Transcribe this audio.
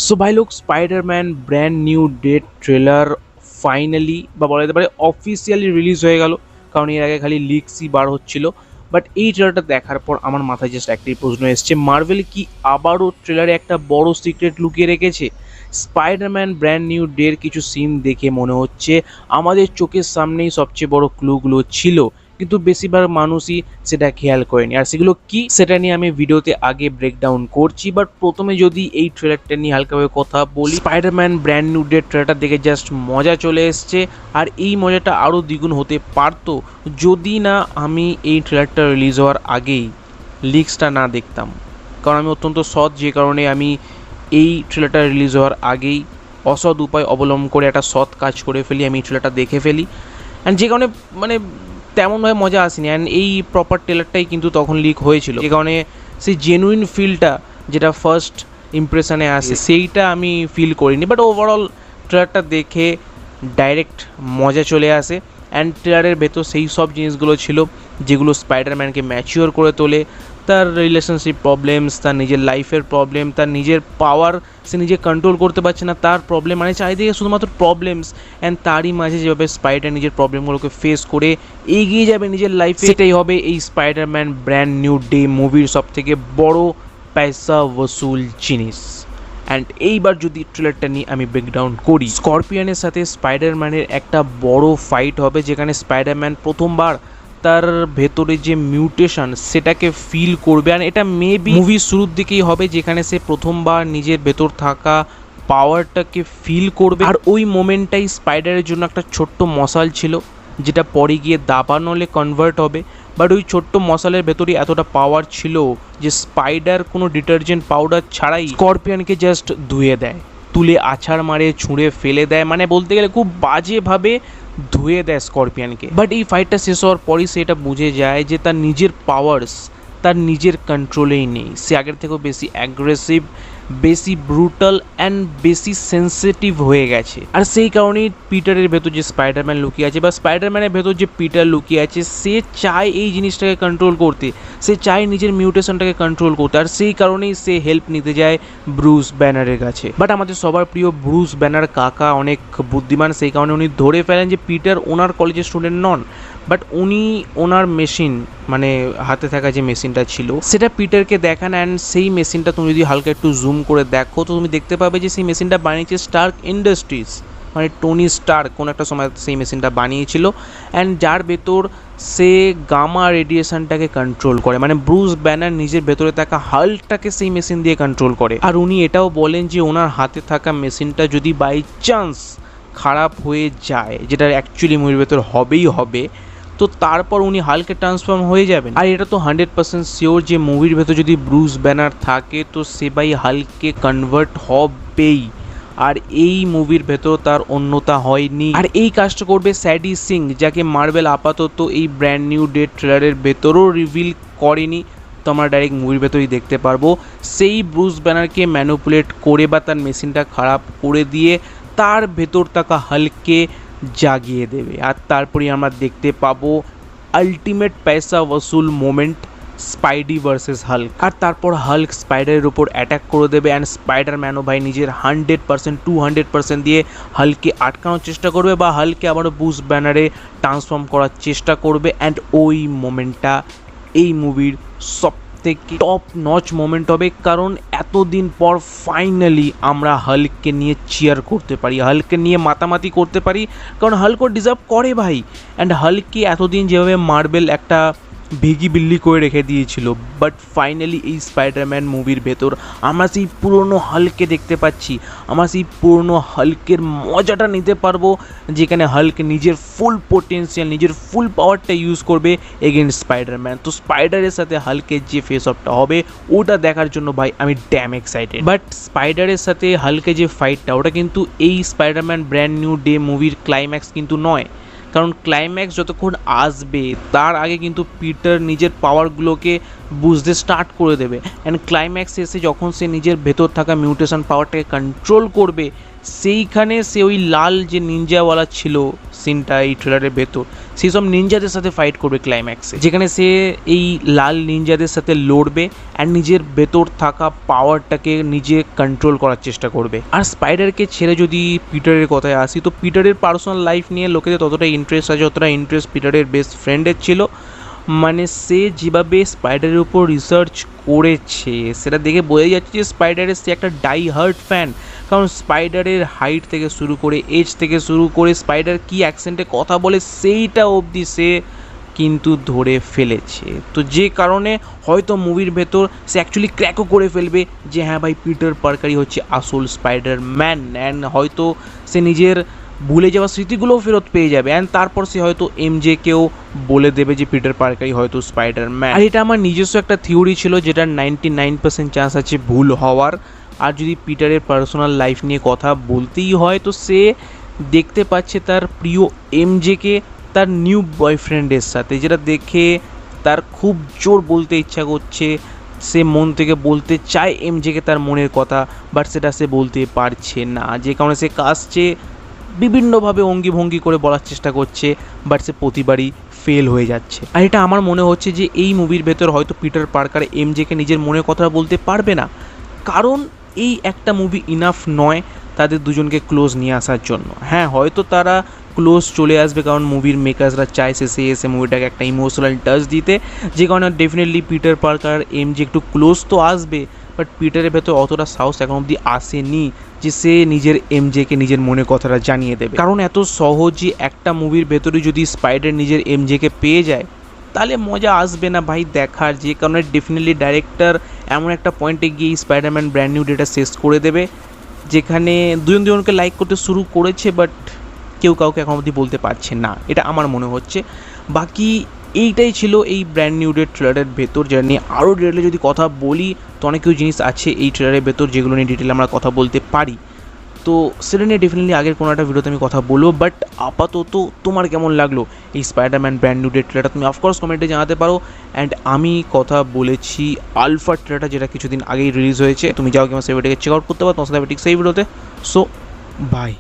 So ভাই লোক Spiderman brand new date trailer finally বা বলা যেতে পারে অফিসিয়ালি রিলিজ হয়ে গেল। কারণ এর আগে খালি লিক্সই বার হচ্ছিল। বাট এই ট্রেলারটা দেখার পর আমার মাথায় জাস্ট একটাই প্রশ্ন এসছে, মার্ভেল কি আবারও ট্রেলারে একটা বড় সিক্রেট লুকিয়ে রেখেছে? স্পাইডারম্যান ব্র্যান্ড নিউ ডের কিছু সিন দেখে মনে হচ্ছে আমাদের চোখের সামনেই সবচেয়ে বড় ক্লুগুলো ছিল, কিন্তু বেশিরভাগ মানুষই সেটা খেয়াল করেনি। আর সেগুলো কি সেটা নিয়ে আমি ভিডিওতে আগে ব্রেকডাউন করছি। বাট প্রথমে যদি এই ট্রেলারটা নিয়ে হালকাভাবে কথা বলি, স্পাইডারম্যান ব্র্যান্ড নিউ ডে ট্রেলারটা দেখে জাস্ট মজা চলে এসছে। আর এই মজাটা আরও দ্বিগুণ হতে পারতো যদি না আমি এই ট্রেলারটা রিলিজ হওয়ার আগেই লিক্সটা না দেখতাম। কারণ আমি অত্যন্ত সৎ, যে কারণে আমি এই ট্রেলারটা রিলিজ হওয়ার আগেই অসৎ উপায় অবলম্বন করে একটা সৎ কাজ করে ফেলি, আমি এই ট্রেলারটা দেখে ফেলি। অ্যান্ড যে কারণে মানে তেমনভাবে মজা আসেনি। অ্যান্ড এই প্রপার ট্রেলারটাই কিন্তু তখন লিক হয়েছিল, যে কারণে সেই জেনুইন ফিলটা যেটা ফার্স্ট ইমপ্রেশনে আসে সেইটা আমি ফিল করিনি। বাট ওভারঅল ট্রেলারটা দেখে ডাইরেক্ট মজা চলে আসে। অ্যান্ড ট্রেলারের ভেতর সেই সব জিনিসগুলো ছিল যেগুলো স্পাইডারম্যানকে ম্যাচিওর করে তোলে। তার রিলেশনশিপ প্রবলেমস, তার নিজের লাইফের প্রবলেম, তার নিজের পাওয়ার সে নিজে কন্ট্রোল করতে পারছে না তার প্রবলেম, মানে চারিদিকে শুধুমাত্র প্রবলেমস। অ্যান্ড তারই মাঝে যেভাবে স্পাইডার নিজের প্রবলেমগুলোকে ফেস করে এগিয়ে যাবে নিজের লাইফে, সেটাই হবে এই স্পাইডারম্যান ব্র্যান্ড নিউ ডে মুভির সবথেকে বড় পয়সা ওসুল জিনিস। অ্যান্ড এইবার যদি ট্রেলারটা নিয়ে আমি ব্রেকডাউন করি, স্করপিয়নের সাথে স্পাইডারম্যানের একটা বড় ফাইট হবে, যেখানে স্পাইডারম্যান প্রথমবার তার ভেতরে যে মিউটেশন সেটাকে ফিল করবে। আর এটা মেবি মুভির শুরুর দিকেই হবে, যেখানে সে প্রথমবার নিজের ভেতর থাকা পাওয়ারটাকে ফিল করবে। আর ওই মোমেন্টটাই স্পাইডারের জন্য একটা ছোট্ট মশাল ছিল, যেটা পরে গিয়ে দাবানলে কনভার্ট হবে। বাট ওই ছোট্ট মশালের ভেতরে এতটা পাওয়ার ছিল যে স্পাইডার কোনো ডিটারজেন্ট পাউডার ছাড়াই স্করপিয়নকে জাস্ট ধুয়ে দেয়, তুলে আছাড় মারে, ছুঁড়ে ফেলে দেয়। মানে বলতে গেলে খুব বাজেভাবে ধুয়ে দেয় স্করপিয়নকে। বাট এই ফাইটটা শেষ হওয়ার পরই সে এটা বুঝে যায় যে তার নিজের পাওয়ার্স তার নিজের কন্ট্রোলেই নেই। সে আগের থেকেও বেশি অ্যাগ্রেসিভ, বেশি ব্রুটাল অ্যান্ড বেশি সেন্সিটিভ হয়ে গেছে। আর সেই কারণেই পিটারের ভেতর যে স্পাইডারম্যান লুকিয়ে আছে, বা স্পাইডারম্যানের ভেতর যে পিটার লুকিয়ে আছে, সে চায় এই জিনিসটাকে কন্ট্রোল করতে, সে চায় নিজের মিউটেশনটাকে কন্ট্রোল করতে। আর সেই কারণেই সে হেল্প নিতে যায় ব্রুস ব্যানারের কাছে। বাট আমাদের সবার প্রিয় ব্রুস ব্যানার কাকা অনেক বুদ্ধিমান, সেই কারণে উনি ধরে ফেলেন যে পিটার ওনার কলেজের স্টুডেন্ট নন। বাট উনি ওনার মেশিন, মানে হাতে থাকা যে মেশিনটা ছিল সেটা পিটারকে দেখান। অ্যান্ড সেই মেশিনটা তুমি যদি হালকা একটু জুম করে দেখো তো তুমি দেখতে পাবে যে সেই মেশিনটা বানিয়েছে স্টার্ক ইন্ডাস্ট্রিজ, মানে টনি স্টার্ক কোনো একটা সময় সেই মেশিনটা বানিয়েছিল। অ্যান্ড যার ভেতর সে গামা রেডিয়েশনটাকে কন্ট্রোল করে, মানে ব্রুস ব্যানার নিজের ভেতরে থাকা হাল্কটাকে সেই মেশিন দিয়ে কন্ট্রোল করে। আর উনি এটাও বলেন যে ওনার হাতে থাকা মেশিনটা যদি বাই চান্স খারাপ হয়ে যায়, যেটা অ্যাকচুয়ালি মুভির ভেতর হবেই হবে, তো তারপর উনি হালকে ট্রান্সফর্ম হয়ে যাবেন। আর এটা তো 100% শিওর যে মুভির ভেতর যদি ব্রুস ব্যানার থাকে তো সে বাই হালকে কনভার্ট হবেই। আর এই মুভির ভেতর তার অন্যতা হয়নি। আর এই কাজটা করবে স্যাডি সিং, যাকে মার্ভেল আপাতত এই ব্র্যান্ড নিউ ডে ট্রেলারের ভেতরও রিভিল করেনি। তো আমরা ডাইরেক্ট মুভির ভেতরই দেখতে পারবো সেই ব্রুস ব্যানারকে ম্যানুপুলেট করে বা তার মেশিনটা খারাপ করে দিয়ে তার ভেতর থাকা হালকে জাগিয়ে দেবে। আর তারপরে আমরা দেখতে পাবো আলটিমেট পয়সা ওসুল মোমেন্ট, স্পাইডি ভার্সেস হাল্ক। আর তারপর হাল্ক স্পাইডারের উপর অ্যাটাক করে দেবে। অ্যান্ড স্পাইডারম্যানও ভাই নিজের 100% 200% দিয়ে হাল্ককে আটকানোর চেষ্টা করবে, বা হাল্ককে আবারও ব্রুস ব্যানারে ট্রান্সফর্ম করার চেষ্টা করবে। অ্যান্ড ওই মোমেন্টটা এই মুভির সব থেকে টপ নচ মোমেন্ট হবে, কারণ এতদিন পর ফাইনালি আমরা হাল্ককে নিয়ে চিয়ার করতে পারি, হাল্ককে নিয়ে মাতামাতি করতে পারি, কারণ হাল্কও ডিজার্ভ করে ভাই। অ্যান্ড হাল্ককে এতদিন যেভাবে মার্বেল একটা ভিগি বিল্লি করে রেখে দিয়েছিল, বাট ফাইনালি এই স্পাইডারম্যান মুভির ভেতর আমরা সেই পুরনো হাল্ককে দেখতে পাচ্ছি। আমরা সেই পুরনো হাল্কের মজাটা নিতে পারবো, যেখানে হাল্ক নিজের ফুল পোটেন্সিয়াল, নিজের ফুল পাওয়ারটা ইউজ করবে এগেইনস্ট স্পাইডারম্যান। তো স্পাইডারের সাথে হাল্কের যে ফেস অফটা হবে ওটা দেখার জন্য ভাই আমি ড্যাম এক্সাইটেড। বাট স্পাইডারের সাথে হাল্কের যে ফাইটটা, ওটা কিন্তু এই স্পাইডারম্যান ব্র্যান্ড নিউ ডে মুভির ক্লাইম্যাক্স কিন্তু নয়। কারণ ক্লাইম্যাক্স যতক্ষণ আসবে তার আগে কিন্তু পিটার নিজের পাওয়ারগুলোকে বুঝতে স্টার্ট করে দেবে। অ্যান্ড ক্লাইম্যাক্স এসে যখন সে নিজের ভেতর থাকা মিউটেশন পাওয়ারটাকে কন্ট্রোল করবে, সেইখানে সে ওই লাল যে নিনজাওয়ালা ছিল সিনটা এই ট্রেলারের ভেতর, সেই সব নিনজাদের সাথে ফাইট করবে ক্লাইম্যাক্সে, যেখানে সে এই লাল নিনজাদের সাথে লড়বে অ্যান্ড নিজের ভেতর থাকা পাওয়ারটাকে নিজে কন্ট্রোল করার চেষ্টা করবে। আর স্পাইডারকে ছেড়ে যদি পিটারের কথায় আসি, তো পিটারের পার্সোনাল লাইফ নিয়ে লোকেদের ততটা ইন্টারেস্ট আছে যতটা ইন্টারেস্ট পিটারের বেস্ট ফ্রেন্ডের ছিল। মানে সে যেভাবে স্পাইডারের উপর রিসার্চ করেছে সেটা দেখে বোঝা যাচ্ছে যে স্পাইডারের সে একটা ডাই হার্ট ফ্যান। কারণ স্পাইডারের হাইট থেকে শুরু করে এজ থেকে শুরু করে স্পাইডার কি অ্যাকসেন্টে কথা বলে সেইটা অবধি সে কিন্তু ধরে ফেলেছে। তো যে কারণে হয়তো মুভির ভেতর সে অ্যাকচুয়ালি ক্র্যাকও করে ফেলবে যে হ্যাঁ ভাই পিটার পার্কারই হচ্ছে আসল স্পাইডার ম্যান। অ্যান্ড হয়তো সে নিজের ভুলে যাওয়া স্মৃতিগুলোও ফেরত পেয়ে যাবে অ্যান্ড তারপর সে হয়তো এমজেকেও বলে দেবে যে পিটার পার্কারই হয়তো স্পাইডার ম্যান। আর এটা আমার নিজস্ব একটা থিওরি ছিল যেটার 99% চান্স আছে ভুল হওয়ার। আর যদি পিটারের পার্সোনাল লাইফ নিয়ে কথা বলতেই হয়, তো সে দেখতে পাচ্ছে তার প্রিয় এমজেকে তার নিউ বয়ফ্রেন্ডের সাথে, যেটা দেখে তার খুব জোর বলতে ইচ্ছা করছে। সে মন থেকে বলতে চায় এমজেকে তার মনের কথা, বাট সেটা সে বলতে পারছে না, যে কারণে সে কাজছে বিভিন্নভাবে অঙ্গি ভঙ্গি করে বলার চেষ্টা করছে, বাট সে প্রতিবারই ফেল হয়ে যাচ্ছে। আর এটা আমার মনে হচ্ছে যে এই মুভির ভেতর হয়তো পিটার পার্কার এমজেকে নিজের মনের কথা বলতে পারবে না, কারণ এই একটা মুভি ইনাফ নয় তাদের দুজনকে ক্লোজ নিয়ে আসার জন্য। হ্যাঁ হয়তো তারা ক্লোজ চলে আসবে কারণ মুভির মেকার্সরা চায় শেষে এসে মুভিটাকে একটা ইমোশনাল টাচ দিতে, যে কারণে ডেফিনেটলি পিটার পার্কার এমজে একটু ক্লোজ তো আসবে, বাট পিটারের ভেতর অতটা সাহস এখন অবধি আসেনি যে সে নিজের এমজেকে নিজের মনের কথাটা জানিয়ে দেবে। কারণ এত সহজে একটা মুভির ভেতরে যদি স্পাইডার নিজের এমজেকে পেয়ে যায় তাহলে মজা আসবে না ভাই দেখার, যে কারণে ডেফিনেটলি ডাইরেক্টর এমন একটা পয়েন্টে গিয়ে স্পাইডারম্যান ব্র্যান্ড নিউ ডেটা শেষ করে দেবে, যেখানে দুজনকে লাইক করতে শুরু করেছে বাট কেউ কাউকে এখন অবধি বলতে পারছে না, এটা আমার মনে হচ্ছে। বাকি এইটাই ছিল এই ব্র্যান্ড নিউ ডে ট্রেলারের ভেতর, যেটা নিয়ে আরও ডিটেলে যদি কথা বলি তো অনেক কিছু জিনিস আছে এই ট্রেলারের ভেতর যেগুলো নিয়ে ডিটেলে আমরা কথা বলতে পারি, তো সেটা নিয়ে ডেফিনেটলি আগের কোনো একটা ভিডিওতে আমি কথা বলবো। বাট আপাতত তোমার কেমন লাগলো এই স্পাইডারম্যান ব্র্যান্ড নিউ ডে ট্রেলারটা তুমি অফকোর্স কমেন্টে জানাতে পারো। অ্যান্ড আমি কথা বলেছি আলফা ট্রেলারটা যেটা কিছুদিন আগেই রিলিজ হয়েছে, তুমি যাও কিংবা সেই ভিডিওকে চেক আউট করতে পারো, তোমার সাথে ঠিক সেই ভিডিওতে। So by.